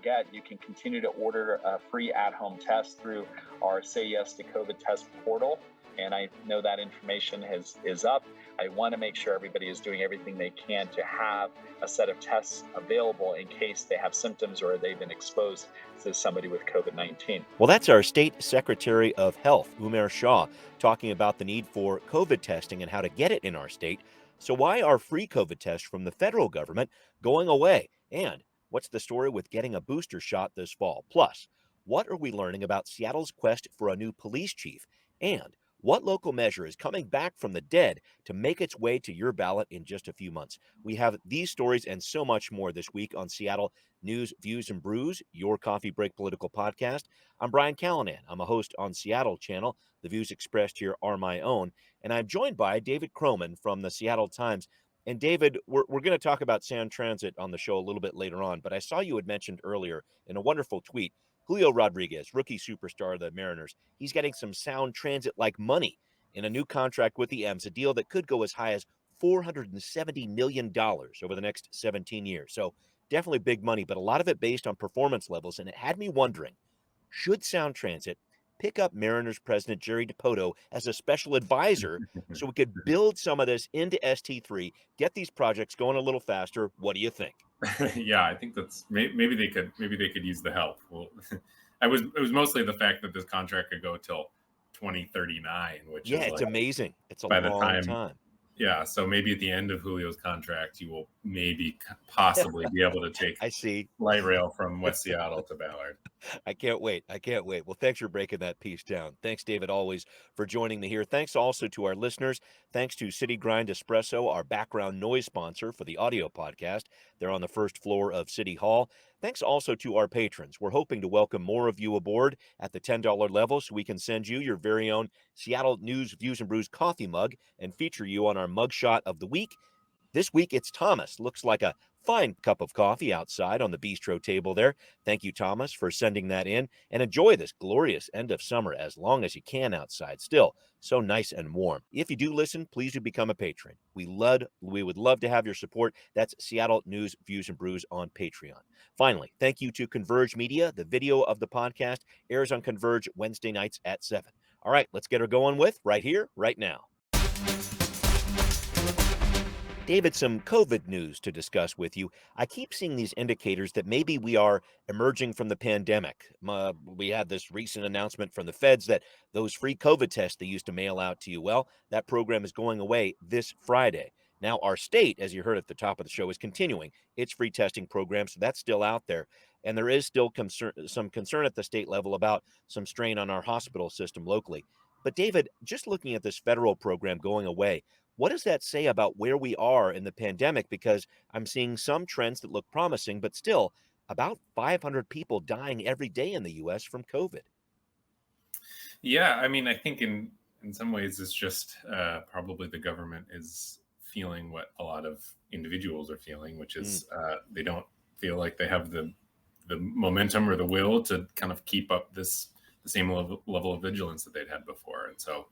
forget, you can continue to order a free at-home test through our Say Yes to COVID test portal. And I know that information is up. I want to make sure everybody is doing everything they can to have a set of tests available in case they have symptoms or they've been exposed to somebody with COVID-19. Well, that's our State Secretary of Health, Umair Shah, talking about the need for COVID testing and how to get it in our state. So why are free COVID tests from the federal government going away? And what's the story with getting a booster shot this fall? Plus, what are we learning about Seattle's quest for a new police chief? And what local measure is coming back from the dead to make its way to your ballot in just a few months? We have these stories and so much more this week on Seattle News, Views, and Brews, your coffee break political podcast. I'm Brian Callanan. I'm a host on Seattle Channel. The views expressed here are my own. And I'm joined by David Croman from the Seattle Times. And David, we're going to talk about Sound Transit on the show a little bit later on, but I saw you had mentioned earlier in a wonderful tweet, Julio Rodriguez, rookie superstar of the Mariners, he's getting some Sound Transit-like money in a new contract with the M's, a deal that could go as high as $470 million over the next 17 years. So definitely big money, but a lot of it based on performance levels. And it had me wondering, should Sound Transit pick up Mariners president Jerry Dipoto as a special advisor so we could build some of this into ST3, get these projects going a little faster? What do you think? Yeah, I think that's maybe they could use the help. Well, it was mostly the fact that this contract could go till 2039, which is it's amazing. It's a by long time. Yeah, so maybe at the end of Julio's contract, you will maybe possibly be able to take light rail from West Seattle to Ballard. I can't wait. Well, thanks for breaking that piece down. Thanks, David, always for joining me here. Thanks also to our listeners. Thanks to City Grind Espresso, our background noise sponsor for the audio podcast. They're on the first floor of City Hall. Thanks also to our patrons. We're hoping to welcome more of you aboard at the $10 level so we can send you your very own Seattle News, Views, and Brews coffee mug and feature you on our mugshot of the week. This week, it's Thomas. Looks like a fine cup of coffee outside on the bistro table there. Thank you, Thomas, for sending that in. And enjoy this glorious end of summer as long as you can outside. Still so nice and warm. If you do listen, please do become a patron. We would love to have your support. That's Seattle News, Views, and Brews on Patreon. Finally, thank you to Converge Media. The video of the podcast airs on Converge Wednesday nights at 7. All right, let's get her going with right here, right now. David, some COVID news to discuss with you. I keep seeing these indicators that maybe we are emerging from the pandemic. We had this recent announcement from the feds that those free COVID tests they used to mail out to you, well, that program is going away this Friday. Now, our state, as you heard at the top of the show, is continuing its free testing program, so that's still out there. And there is still some concern at the state level about some strain on our hospital system locally. But David, just looking at this federal program going away, what does that say about where we are in the pandemic? Because I'm seeing some trends that look promising, but still about 500 people dying every day in the U.S. from COVID. Yeah, I mean, I think in some ways it's just probably the government is feeling what a lot of individuals are feeling, which is they don't feel like they have the momentum or the will to kind of keep up the same level of vigilance that they'd had before. And so,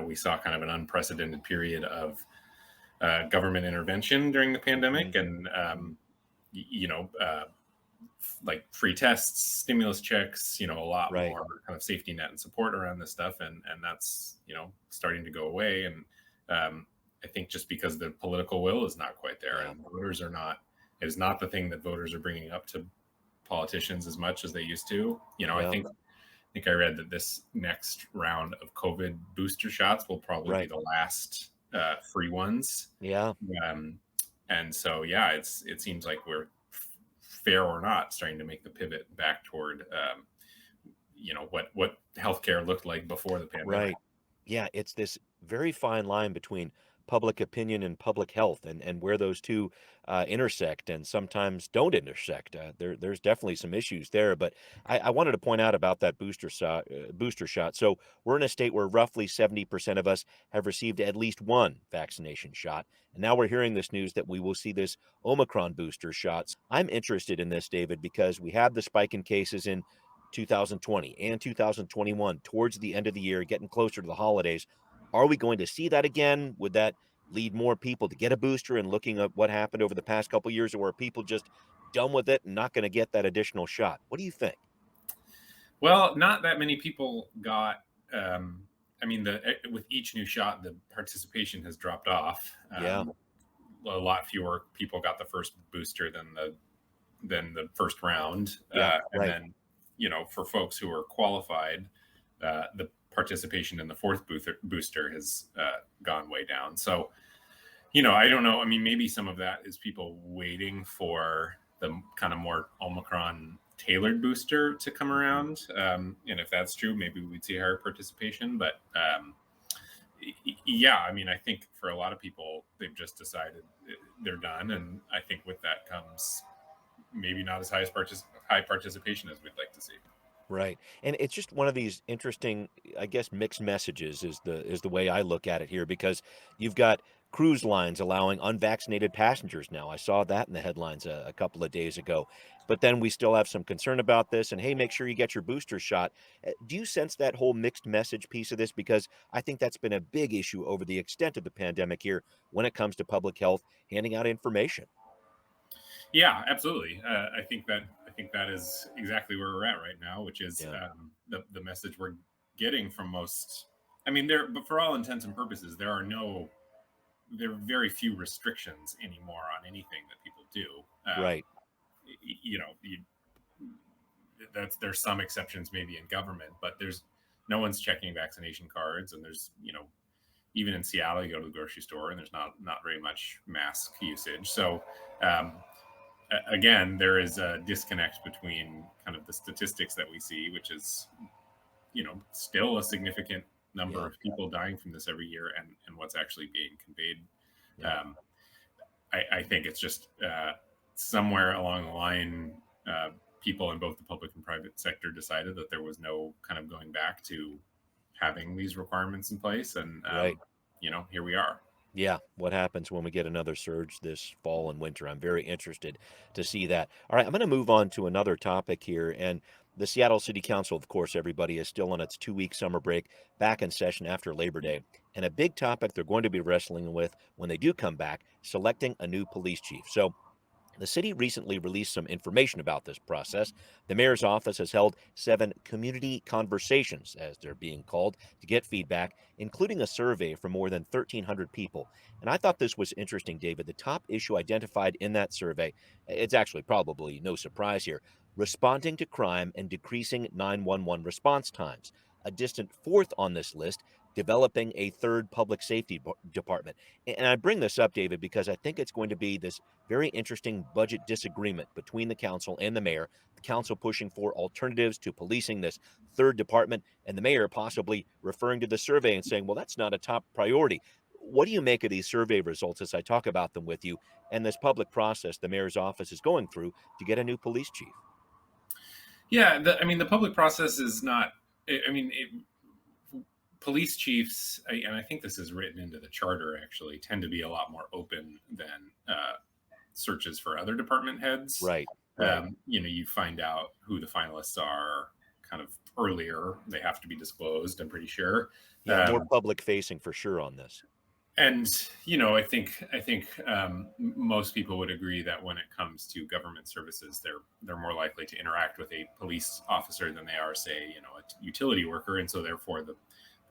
we saw kind of an unprecedented period of government intervention during the pandemic and, like free tests, stimulus checks, a lot more kind of safety net and support around this stuff. And that's, starting to go away. And I think just because the political will is not quite there and voters it is not the thing that voters are bringing up to politicians as much as they used to. I think I read that this next round of COVID booster shots will probably be the last free ones. Yeah. And so, it seems like we're fair or not starting to make the pivot back toward, what healthcare looked like before the pandemic. Right. Yeah. It's this very fine line between public opinion and public health and where those two intersect and sometimes don't intersect. There's definitely some issues there, but I wanted to point out about that booster shot. So we're in a state where roughly 70% of us have received at least one vaccination shot. And now we're hearing this news that we will see this Omicron booster shots. I'm interested in this, David, because we had the spike in cases in 2020 and 2021 towards the end of the year, getting closer to the holidays. Are we going to see that again? Would that lead more people to get a booster and looking at what happened over the past couple of years, or are people just done with it and not going to get that additional shot. What do you think? Well, not that many people got. I mean, with each new shot, the participation has dropped off. Yeah. A lot fewer people got the first booster than the first round. Yeah, and right. then, for folks who are qualified, the participation in the fourth booster has gone way down. So, I don't know. I mean, maybe some of that is people waiting for the kind of more Omicron tailored booster to come around. And if that's true, maybe we'd see higher participation. But yeah, I mean, I think for a lot of people, they've just decided they're done. And I think with that comes maybe not as high participation as we'd like to see. Right. And it's just one of these interesting, I guess, mixed messages is the way I look at it here, because you've got cruise lines allowing unvaccinated passengers now. I saw that in the headlines a couple of days ago. But then we still have some concern about this and hey, make sure you get your booster shot. Do you sense that whole mixed message piece of this? Because I think that's been a big issue over the extent of the pandemic here when it comes to public health, handing out information. Yeah, absolutely. I think that is exactly where we're at right now, which is the message we're getting from most. I mean, but for all intents and purposes, there are very few restrictions anymore on anything that people do. Right. There's some exceptions maybe in government, but there's no one's checking vaccination cards, and there's even in Seattle, you go to the grocery store and there's not very much mask usage. So. Again, there is a disconnect between kind of the statistics that we see, which is, still a significant number of people dying from this every year, and what's actually being conveyed. Yeah. I think it's just somewhere along the line, people in both the public and private sector decided that there was no kind of going back to having these requirements in place. And, here we are. Yeah, what happens when we get another surge this fall and winter? I'm very interested to see that. All right, I'm going to move on to another topic here. And the Seattle City Council, of course, everybody is still on its 2-week summer break, back in session after Labor Day. And a big topic they're going to be wrestling with when they do come back, selecting a new police chief. So the city recently released some information about this process. The mayor's office has held 7 community conversations, as they're being called, to get feedback, including a survey from more than 1,300 people. And I thought this was interesting, David. The top issue identified in that survey, it's actually probably no surprise here, responding to crime and decreasing 911 response times. A distant fourth on this list, developing a third public safety department. And I bring this up, David, because I think it's going to be this very interesting budget disagreement between the council and the mayor, the council pushing for alternatives to policing this third department, and the mayor possibly referring to the survey and saying, well, that's not a top priority. What do you make of these survey results as I talk about them with you and this public process the mayor's office is going through to get a new police chief? Yeah, the public process is not, police chiefs, and I think this is written into the charter actually, tend to be a lot more open than searches for other department heads. Right. You find out who the finalists are kind of earlier. They have to be disclosed, I'm pretty sure. Yeah, more public facing for sure on this. And, I think most people would agree that when it comes to government services, they're more likely to interact with a police officer than they are, say, a utility worker. And so therefore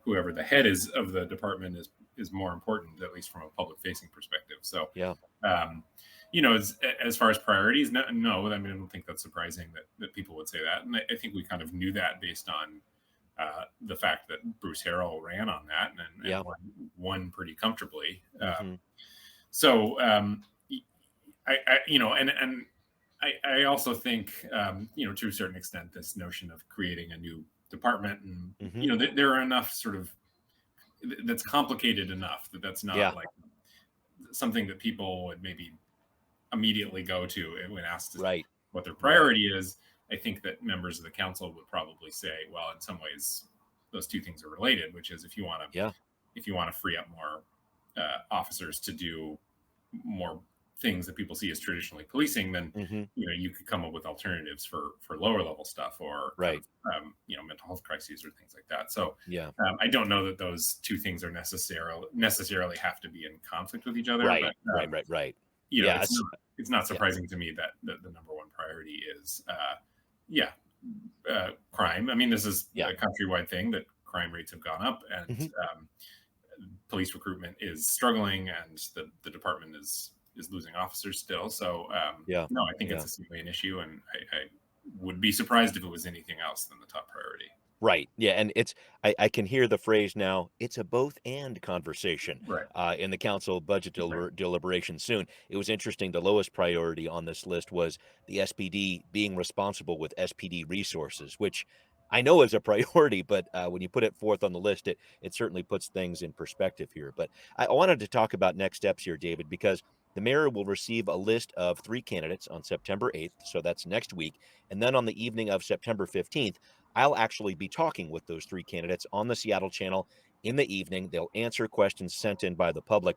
whoever the head is of the department is more important, at least from a public facing perspective. So, yeah. As far as priorities, no, I mean, I don't think that's surprising that people would say that. And I think we kind of knew that based on the fact that Bruce Harrell ran on that and won pretty comfortably. So, I also think, to a certain extent, this notion of creating a new department and, there are enough sort of, that's complicated enough that's not like something that people would maybe immediately go to when asked what their priority is. I think that members of the council would probably say, well, in some ways, those two things are related, which is if you want to free up more officers to do more things that people see as traditionally policing, then you could come up with alternatives for lower level stuff or mental health crises or things like that. So I don't know that those two things are necessarily have to be in conflict with each other. Right. But, right. it's not surprising to me that the number one priority is, crime. I mean, this is a countrywide thing that crime rates have gone up, and police recruitment is struggling, and the department is losing officers still. So, no, I think it's a significant issue, and I would be surprised if it was anything else than the top priority. Right. Yeah. And I can hear the phrase now, it's a both and conversation in the council budget deliberation soon. It was interesting. The lowest priority on this list was the SPD being responsible with SPD resources, which I know is a priority, but when you put it forth on the list, it certainly puts things in perspective here. But I wanted to talk about next steps here, David, because the mayor will receive a list of 3 candidates on September 8th. So that's next week. And then on the evening of September 15th, I'll actually be talking with those 3 candidates on the Seattle channel in the evening. They'll answer questions sent in by the public.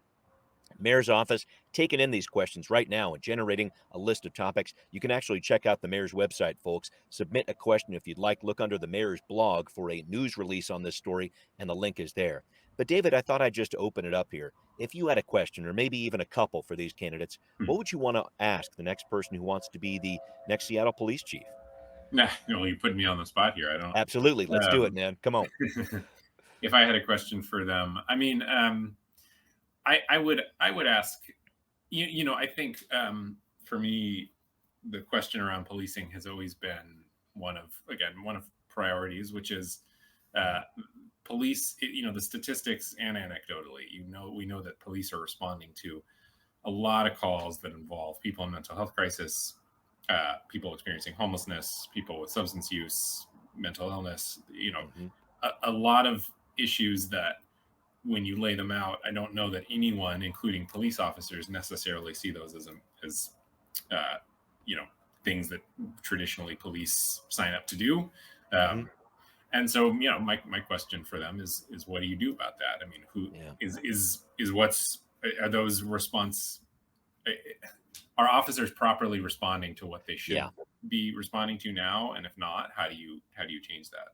Mayor's office taking in these questions right now and generating a list of topics. You can actually check out the mayor's website, folks. Submit a question if you'd like. Look under the mayor's blog for a news release on this story, and the link is there. But David, I thought I'd just open it up here. If you had a question, or maybe even a couple for these candidates, what would you want to ask the next person who wants to be the next Seattle police chief? Nah, you put me on the spot here. I don't. Absolutely. Let's do it, man. Come on. If I had a question for them, I mean, I would ask, I think for me, the question around policing has always been one of priorities, which is police, the statistics, and anecdotally, we know that police are responding to a lot of calls that involve people in mental health crisis, people experiencing homelessness, people with substance use, mental illness, a lot of issues that when you lay them out, I don't know that anyone, including police officers, necessarily see those as things that traditionally police sign up to do. And so, my question for them is what do you do about that? I mean, are those are officers properly responding to what they should be responding to now? And if not, how do you change that?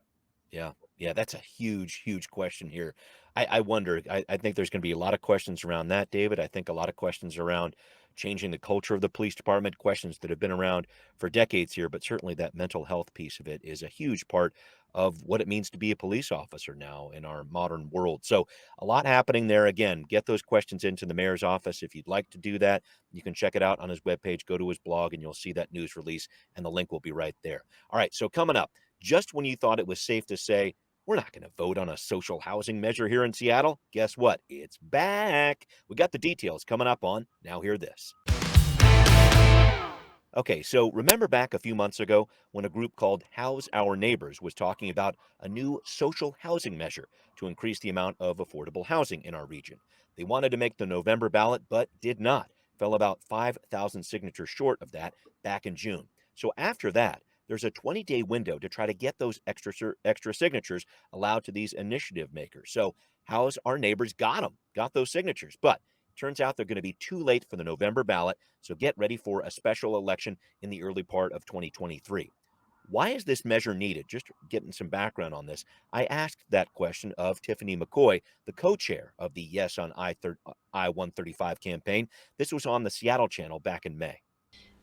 Yeah, that's a huge question here. I wonder, I think there's going to be a lot of questions around that, David. I think a lot of questions around changing the culture of the police department, questions that have been around for decades here, but certainly that mental health piece of it is a huge part of what it means to be a police officer now in our modern world. So a lot happening there. Again, get those questions into the mayor's office. If you'd like to do that, you can check it out on his webpage, go to his blog, and you'll see that news release, and the link will be right there. All right, so coming up, just when you thought it was safe to say, we're not going to vote on a social housing measure here in Seattle, guess what? It's back. We got the details coming up on Now Hear This. Okay, so remember back a few months ago when a group called House Our Neighbors was talking about a new social housing measure to increase the amount of affordable housing in our region. They wanted to make the November ballot, but did not. Fell about 5,000 signatures short of that back in June. So after that, there's a 20-day window to try to get those extra signatures allowed to these initiative makers. So House Our Neighbors got those signatures, but turns out they're going to be too late for the November ballot, so get ready for a special election in the early part of 2023. Why is this measure needed? Just getting some background on this. I asked that question of Tiffany McCoy, the co-chair of the Yes on I-135 campaign. This was on the Seattle channel back in May.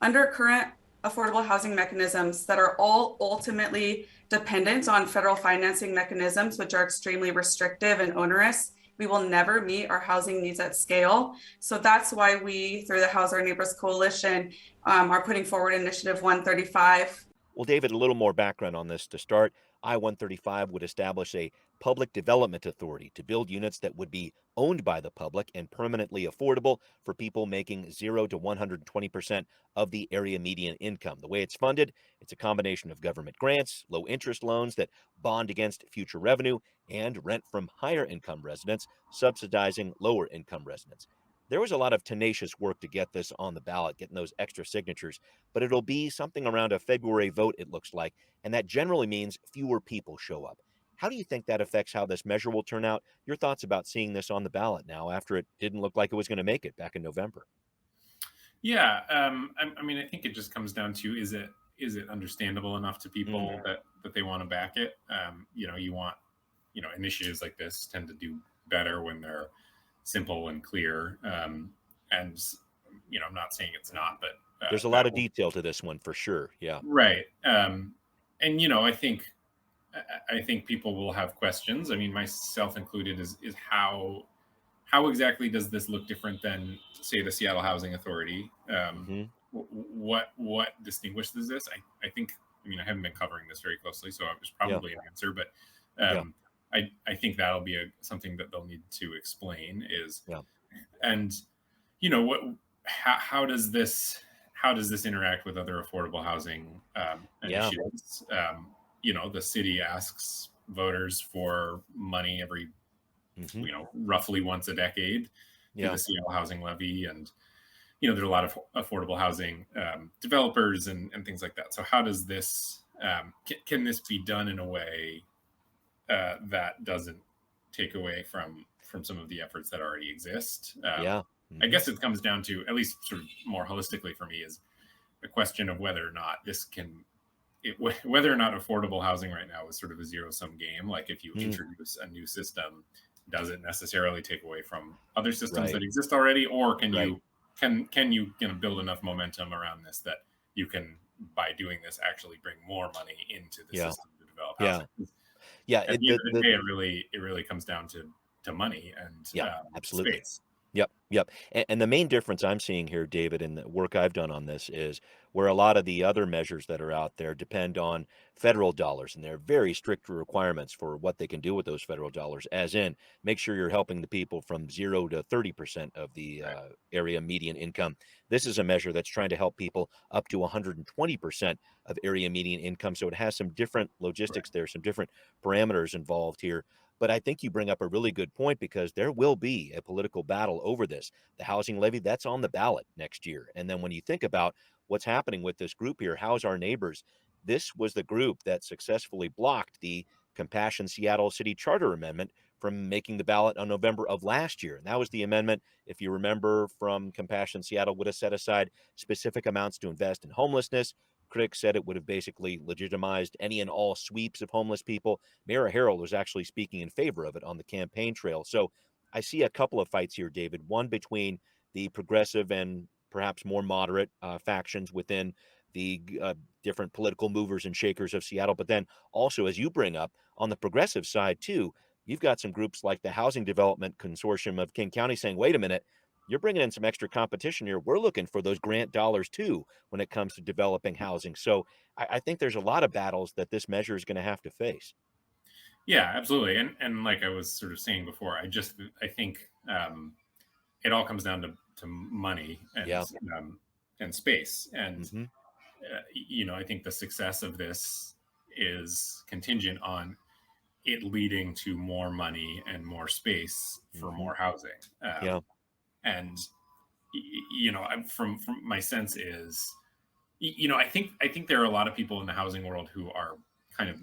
Under current affordable housing mechanisms that are all ultimately dependent on federal financing mechanisms, which are extremely restrictive and onerous, we will never meet our housing needs at scale. So that's why we, through the House Our Neighbors Coalition, are putting forward Initiative 135. Well, David, a little more background on this to start. I-135 would establish a public development authority to build units that would be owned by the public and permanently affordable for people making 0 to 120% of the area median income. The way it's funded, it's a combination of government grants, low interest loans that bond against future revenue, and rent from higher income residents, subsidizing lower income residents. There was a lot of tenacious work to get this on the ballot, getting those extra signatures, but it'll be something around a February vote, it looks like, and that generally means fewer people show up. How do you think that affects how this measure will turn out? Your thoughts about seeing this on the ballot now after it didn't look like it was going to make it back in November? Yeah, I mean, I think it just comes down to is it understandable enough to people that they want to back it? You want, initiatives like this tend to do better when they're simple and clear. And I'm not saying it's not, but there's a lot of detail to this one for sure. Yeah. Right. And I think people will have questions. I mean, myself included, is how exactly does this look different than, say, the Seattle Housing Authority? What distinguishes this? I think. I mean, I haven't been covering this very closely, so there's probably an answer, but I think that'll be something that they'll need to explain. And what how does this interact with other affordable housing initiatives? The city asks voters for money every roughly once a decade through the Seattle Housing Levy, and there's a lot of affordable housing developers and things like that. So how does this can this be done in a way that doesn't take away from some of the efforts that already exist? I guess it comes down to, at least sort of more holistically for me, is the question of whether or not whether or not affordable housing right now is sort of a zero-sum game. Like, if you introduce a new system, does it necessarily take away from other systems that exist already, or can you build enough momentum around this that you can, by doing this, actually bring more money into the system to develop housing? At the end of the day, it really comes down to money and absolutely. space. Yep. And the main difference I'm seeing here, David, in the work I've done on this, is where a lot of the other measures that are out there depend on federal dollars, and there are very strict requirements for what they can do with those federal dollars, as in make sure you're helping the people from 0 to 30% of the area median income. This is a measure that's trying to help people up to 120% of area median income. So it has some different logistics there, some different parameters involved here. But I think you bring up a really good point, because there will be a political battle over this. The housing levy, that's on the ballot next year. And then when you think about what's happening with this group here, House Our Neighbors, this was the group that successfully blocked the Compassion Seattle City Charter Amendment from making the ballot on November of last year. And that was the amendment, if you remember, from Compassion Seattle, would have set aside specific amounts to invest in homelessness. Critics said it would have basically legitimized any and all sweeps of homeless people. Mayor Harrell was actually speaking in favor of it on the campaign trail. So I see a couple of fights here, David, one between the progressive and perhaps more moderate factions within the different political movers and shakers of Seattle. But then also, as you bring up, on the progressive side too, you've got some groups like the Housing Development Consortium of King County saying, wait a minute, you're bringing in some extra competition here. We're looking for those grant dollars too when it comes to developing housing. So I think there's a lot of battles that this measure is going to have to face. Yeah, absolutely. And like I was sort of saying before, I think it all comes down to money and space. And I think the success of this is contingent on it leading to more money and more space for more housing. And from my sense is, I think there are a lot of people in the housing world who are kind of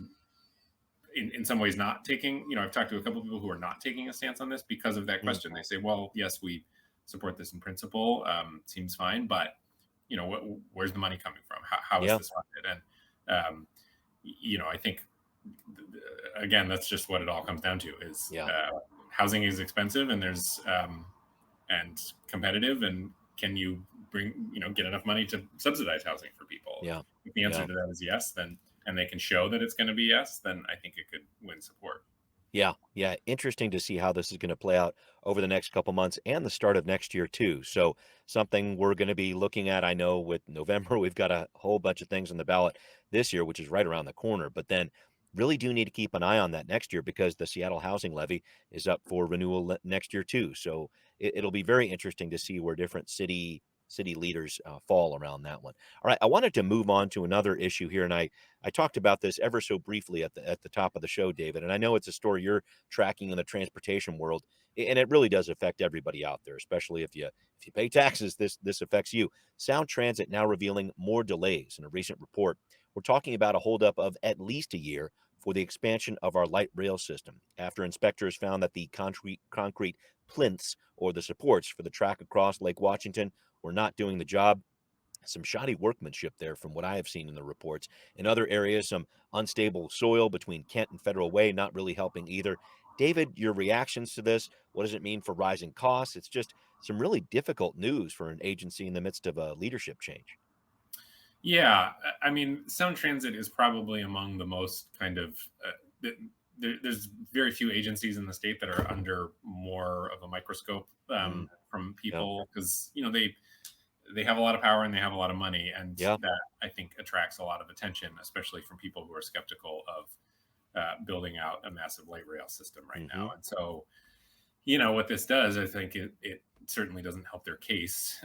in some ways not taking, I've talked to a couple of people who are not taking a stance on this because of that question. They say, well, yes, we support this in principle, seems fine, but where's the money coming from? How is this funded? And I think again, that's just what it all comes down to is housing is expensive, and there's and competitive, and can you get enough money to subsidize housing for people? If the answer to that is yes, then, and they can show that it's going to be yes, then I think it could win support. Yeah. Interesting to see how this is going to play out over the next couple months and the start of next year too. So something we're going to be looking at. I know with November, we've got a whole bunch of things on the ballot this year, which is right around the corner, but then really do need to keep an eye on that next year, because the Seattle housing levy is up for renewal next year too. So it'll be very interesting to see where different city leaders fall around that one. All right, I wanted to move on to another issue here, and I talked about this ever so briefly at the top of the show, David, and I know it's a story you're tracking in the transportation world, and it really does affect everybody out there, especially if you pay taxes. This affects you. Sound Transit now revealing more delays in a recent report. We're talking about a holdup of at least a year for the expansion of our light rail system, after inspectors found that the concrete plinths, or the supports for the track across Lake Washington, were not doing the job. Some shoddy workmanship there from what I have seen in the reports. In other areas, some unstable soil between Kent and Federal Way, not really helping either. David, your reactions to this, what does it mean for rising costs? It's just some really difficult news for an agency in the midst of a leadership change. Yeah, I mean, Sound Transit is probably among the most kind of there's very few agencies in the state that are under more of a microscope from Yeah. people, because they have a lot of power and they have a lot of money, and Yeah. that I think attracts a lot of attention, especially from people who are skeptical of building out a massive light rail system right now. And so, what this does, I think it certainly doesn't help their case,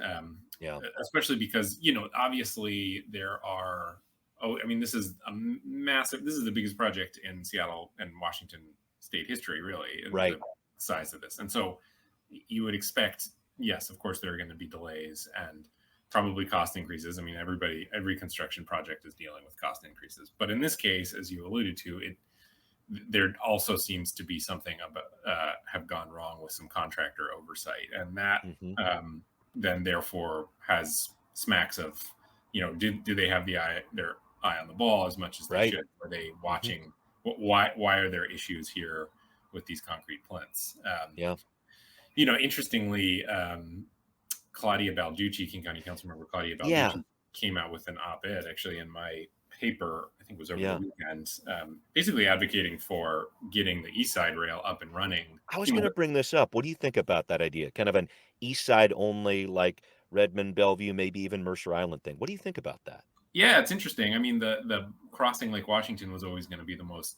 Yeah. especially because, obviously there are, I mean, this is a massive, this is the biggest project in Seattle and Washington state history, really, Right. the size of this. And so you would expect, yes, of course, there are going to be delays and probably cost increases. I mean, every construction project is dealing with cost increases. But in this case, as you alluded to, there also seems to be something about have gone wrong with some contractor oversight, and that then therefore has smacks of, do they have their eye on the ball as much as they should? Are they watching? Why are there issues here with these concrete plinths? Interestingly, Claudia Balducci, King County Councilmember Claudia Balducci, came out with an op-ed actually in my paper, I think it was over the weekend, basically advocating for getting the East Side Rail up and running. I was going to bring this up. What do you think about that idea? Kind of an East Side only, like Redmond, Bellevue, maybe even Mercer Island thing. What do you think about that? Yeah, it's interesting. I mean, the crossing Lake Washington was always going to be the most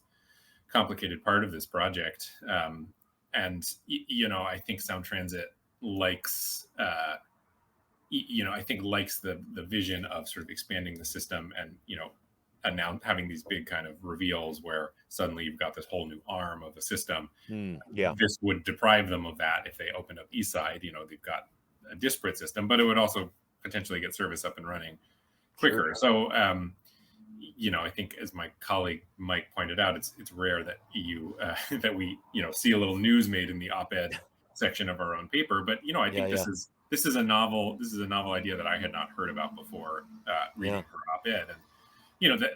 complicated part of this project. And, I think Sound Transit likes, likes the vision of sort of expanding the system and, having these big kind of reveals where suddenly you've got this whole new arm of a system. This would deprive them of that if they opened up East Side. They've got a disparate system, but it would also potentially get service up and running quicker. So, I think, as my colleague Mike pointed out, it's rare that that we see a little news made in the op-ed section of our own paper. But I think this is a novel idea that I had not heard about before reading her op-ed, and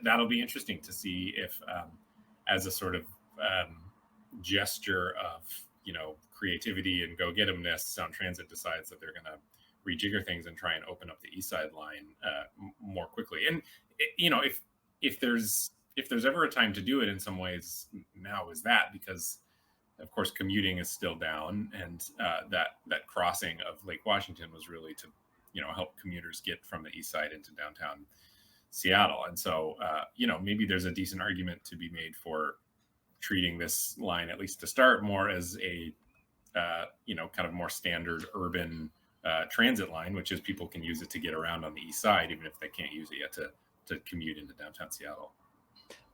that'll be interesting to see if, as a sort of gesture of creativity and go-get-emness, Sound Transit decides that they're going to rejigger things and try and open up the East Side line more quickly. And if there's ever a time to do it, in some ways now is that, because of course commuting is still down, and that crossing of Lake Washington was really to help commuters get from the East Side into downtown Seattle. And so maybe there's a decent argument to be made for treating this line, at least to start, more as a kind of more standard urban transit line, which is people can use it to get around on the East Side, even if they can't use it yet to commute into downtown Seattle.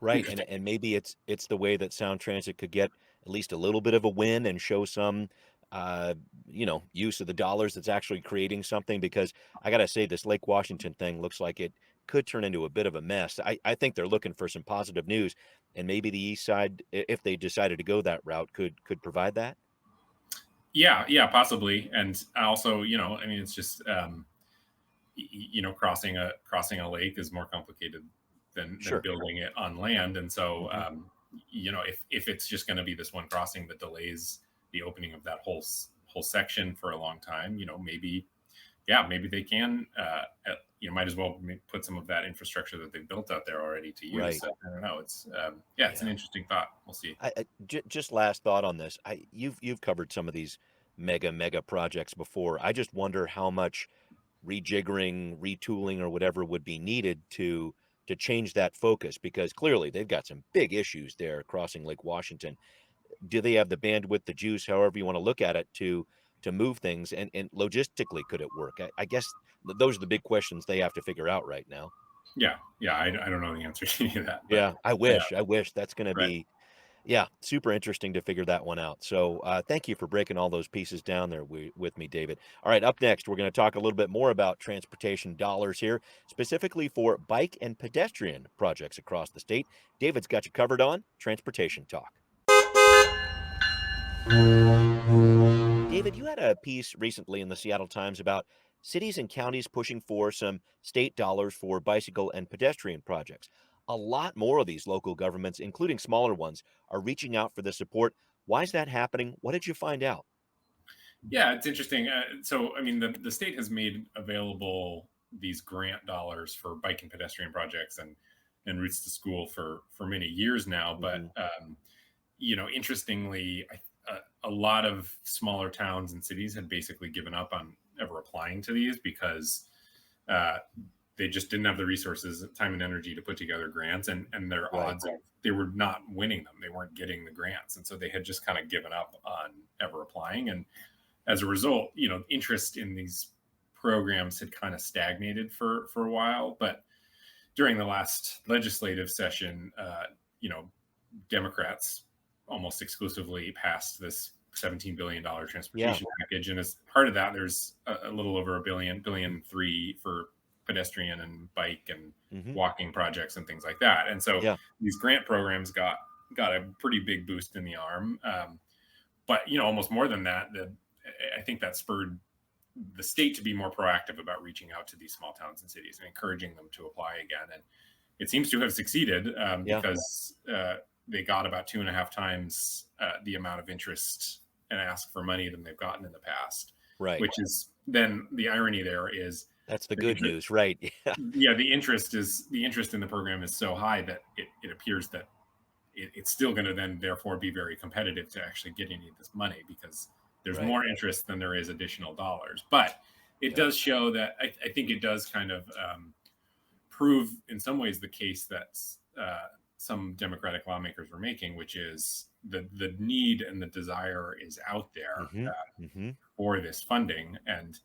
Right. And maybe it's the way that Sound Transit could get at least a little bit of a win and show some use of the dollars that's actually creating something, because I got to say, this Lake Washington thing looks like it could turn into a bit of a mess. I think they're looking for some positive news, and maybe the East Side, if they decided to go that route, could provide that. Yeah, possibly. And also, I mean, it's just, crossing a lake is more complicated than building it on land. And so, if it's just going to be this one crossing that delays the opening of that whole section for a long time, maybe they can, might as well put some of that infrastructure that they've built out there already to use. Right. So, I don't know. It's it's an interesting thought. We'll see. Just last thought on this. You've covered some of these mega projects before. I just wonder how much rejiggering, retooling, or whatever would be needed to change that focus, because clearly they've got some big issues there crossing Lake Washington. Do they have the bandwidth, the juice, however you want to look at it, to move things, and logistically could it work? I guess those are the big questions they have to figure out right now. Yeah, I don't know the answer to any of that. But, I wish that's going to be super interesting to figure that one out. So thank you for breaking all those pieces down there with me, David. All right, up next, we're going to talk a little bit more about transportation dollars here, specifically for bike and pedestrian projects across the state. David's got you covered on Transportation Talk. David, you had a piece recently in the Seattle Times about cities and counties pushing for some state dollars for bicycle and pedestrian projects. A lot more of these local governments, including smaller ones, are reaching out for the support. Why is that happening? What did you find out? Yeah, it's interesting. So, I mean, the state has made available these grant dollars for bike and pedestrian projects and routes to school for many years now. But Hmm. interestingly, a lot of smaller towns and cities had basically given up on ever applying to these because uh, they just didn't have the resources, time, and energy to put together grants, and their Right. odds of they were not winning them. They weren't getting the grants, and so they had just kind of given up on ever applying. And as a result, interest in these programs had kind of stagnated for a while. But during the last legislative session, Democrats almost exclusively passed this $17 billion Yeah. transportation package, and as part of that, there's a little over a billion three for pedestrian and bike and Hmm. walking projects and things like that. And so Yeah. these grant programs got a pretty big boost in the arm. But almost more than that, I think that spurred the state to be more proactive about reaching out to these small towns and cities and encouraging them to apply again. And it seems to have succeeded Yeah. because they got about 2.5 times the amount of interest and ask for money than they've gotten in the past. Right. Which is then the irony there is That's the good news, right? Yeah. yeah, the interest in the program is so high that it appears that it's still going to then therefore be very competitive to actually get any of this money because there's Right. more interest than there is additional dollars. But it does show that I think it does kind of prove in some ways the case that some Democratic lawmakers were making, which is the need and the desire is out there for this funding. And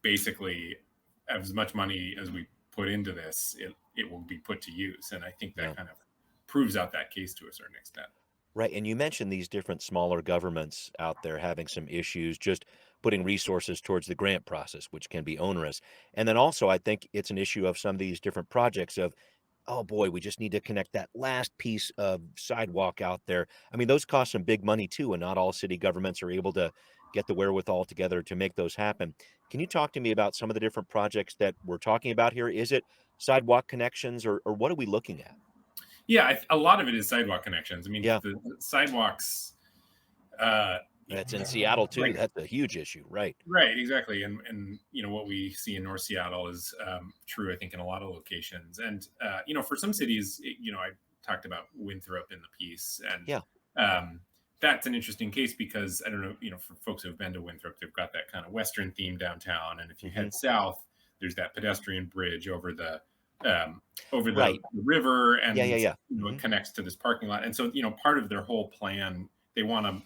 basically, as much money as we put into this, it will be put to use. And I think that kind of proves out that case to a certain extent. Right. And you mentioned these different smaller governments out there having some issues just putting resources towards the grant process, which can be onerous. And then also, I think it's an issue of some of these different projects of, oh boy, we just need to connect that last piece of sidewalk out there. I mean, those cost some big money too, and not all city governments are able to get the wherewithal together to make those happen. Can you talk to me about some of the different projects that we're talking about here? Is it sidewalk connections or what are we looking at? Yeah, a lot of it is sidewalk connections. I mean, Yeah. the sidewalks. That's in Seattle too. Like, That's a huge issue, right? right, exactly. And what we see in North Seattle is true, I think, in a lot of locations. And for some cities, I talked about Winthrop in the piece, and Yeah. that's an interesting case because I don't know, for folks who have been to Winthrop, they've got that kind of Western theme downtown, and if you head south, there's that pedestrian bridge over the Right. river, and Yeah. it connects to this parking lot. And so part of their whole plan, they want to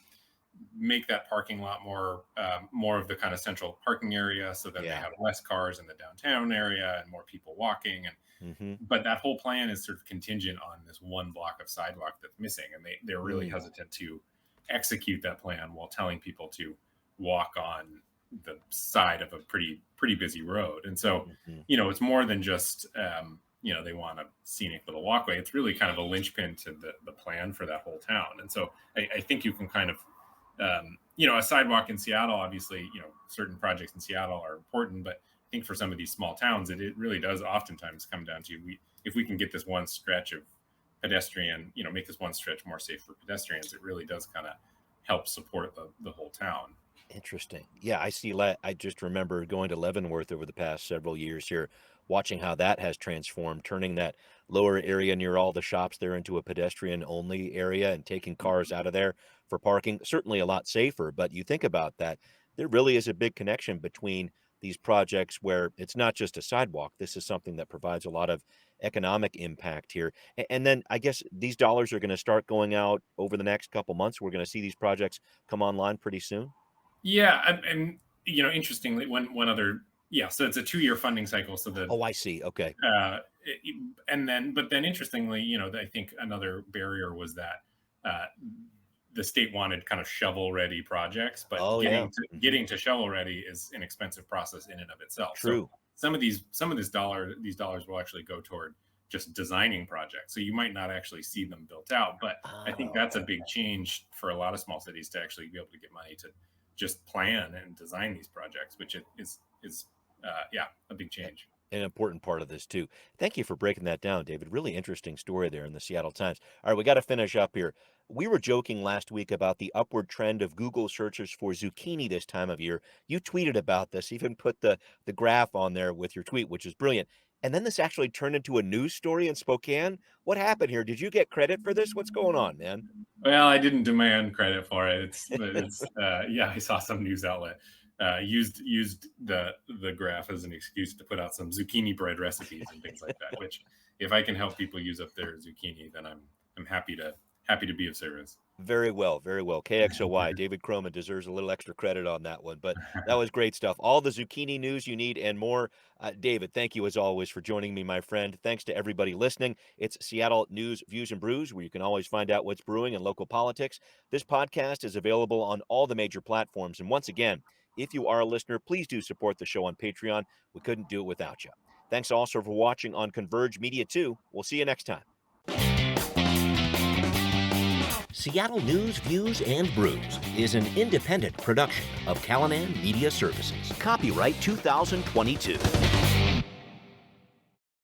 make that parking lot more of the kind of central parking area so that they have less cars in the downtown area and more people walking. And but that whole plan is sort of contingent on this one block of sidewalk that's missing, and they're really hesitant to execute that plan while telling people to walk on the side of a pretty busy road. And so it's more than just they want a scenic little walkway. It's really kind of a linchpin to the plan for that whole town. And so I think you can kind of a sidewalk in Seattle, obviously, certain projects in Seattle are important, but I think for some of these small towns, it really does oftentimes come down to if we can get this one stretch of pedestrian, make this one stretch more safe for pedestrians, it really does kind of help support the whole town. Interesting. Yeah, I see. I just remember going to Leavenworth over the past several years here, watching how that has transformed, turning that lower area near all the shops there into a pedestrian only area and taking cars out of there for parking. Certainly a lot safer, but you think about that, there really is a big connection between these projects where it's not just a sidewalk. This is something that provides a lot of economic impact here. And then I guess these dollars are going to start going out over the next couple months. We're going to see these projects come online pretty soon. Yeah, and interestingly, one other, so it's a 2-year funding cycle. So Oh, I see. Okay. But then interestingly, I think another barrier was that the state wanted kind of shovel-ready projects, but getting to shovel-ready is an expensive process in and of itself. True. So these dollars will actually go toward just designing projects. So you might not actually see them built out, but I think that's a big change for a lot of small cities to actually be able to get money to just plan and design these projects, which is a big change. An important part of this too. Thank you for breaking that down, David. Really interesting story there in the Seattle Times. All right, we got to finish up here. We were joking last week about the upward trend of Google searches for zucchini this time of year. You tweeted about this, even put the graph on there with your tweet, which is brilliant. And then this actually turned into a news story in Spokane. What happened here? Did you get credit for this? What's going on, man? Well, I didn't demand credit for it. Yeah, I saw some news outlet used the graph as an excuse to put out some zucchini bread recipes and things like that. Which, if I can help people use up their zucchini, then I'm happy to be of service. Very well, very well. KXOY, David Croman deserves a little extra credit on that one, but that was great stuff. All the zucchini news you need and more. David, thank you as always for joining me, my friend. Thanks to everybody listening. It's Seattle News, Views, and Brews, where you can always find out what's brewing in local politics. This podcast is available on all the major platforms. And once again, if you are a listener, please do support the show on Patreon. We couldn't do it without you. Thanks also for watching on Converge Media, too. We'll see you next time. Seattle News, Views, and Brews is an independent production of Callanan Media Services. Copyright 2022.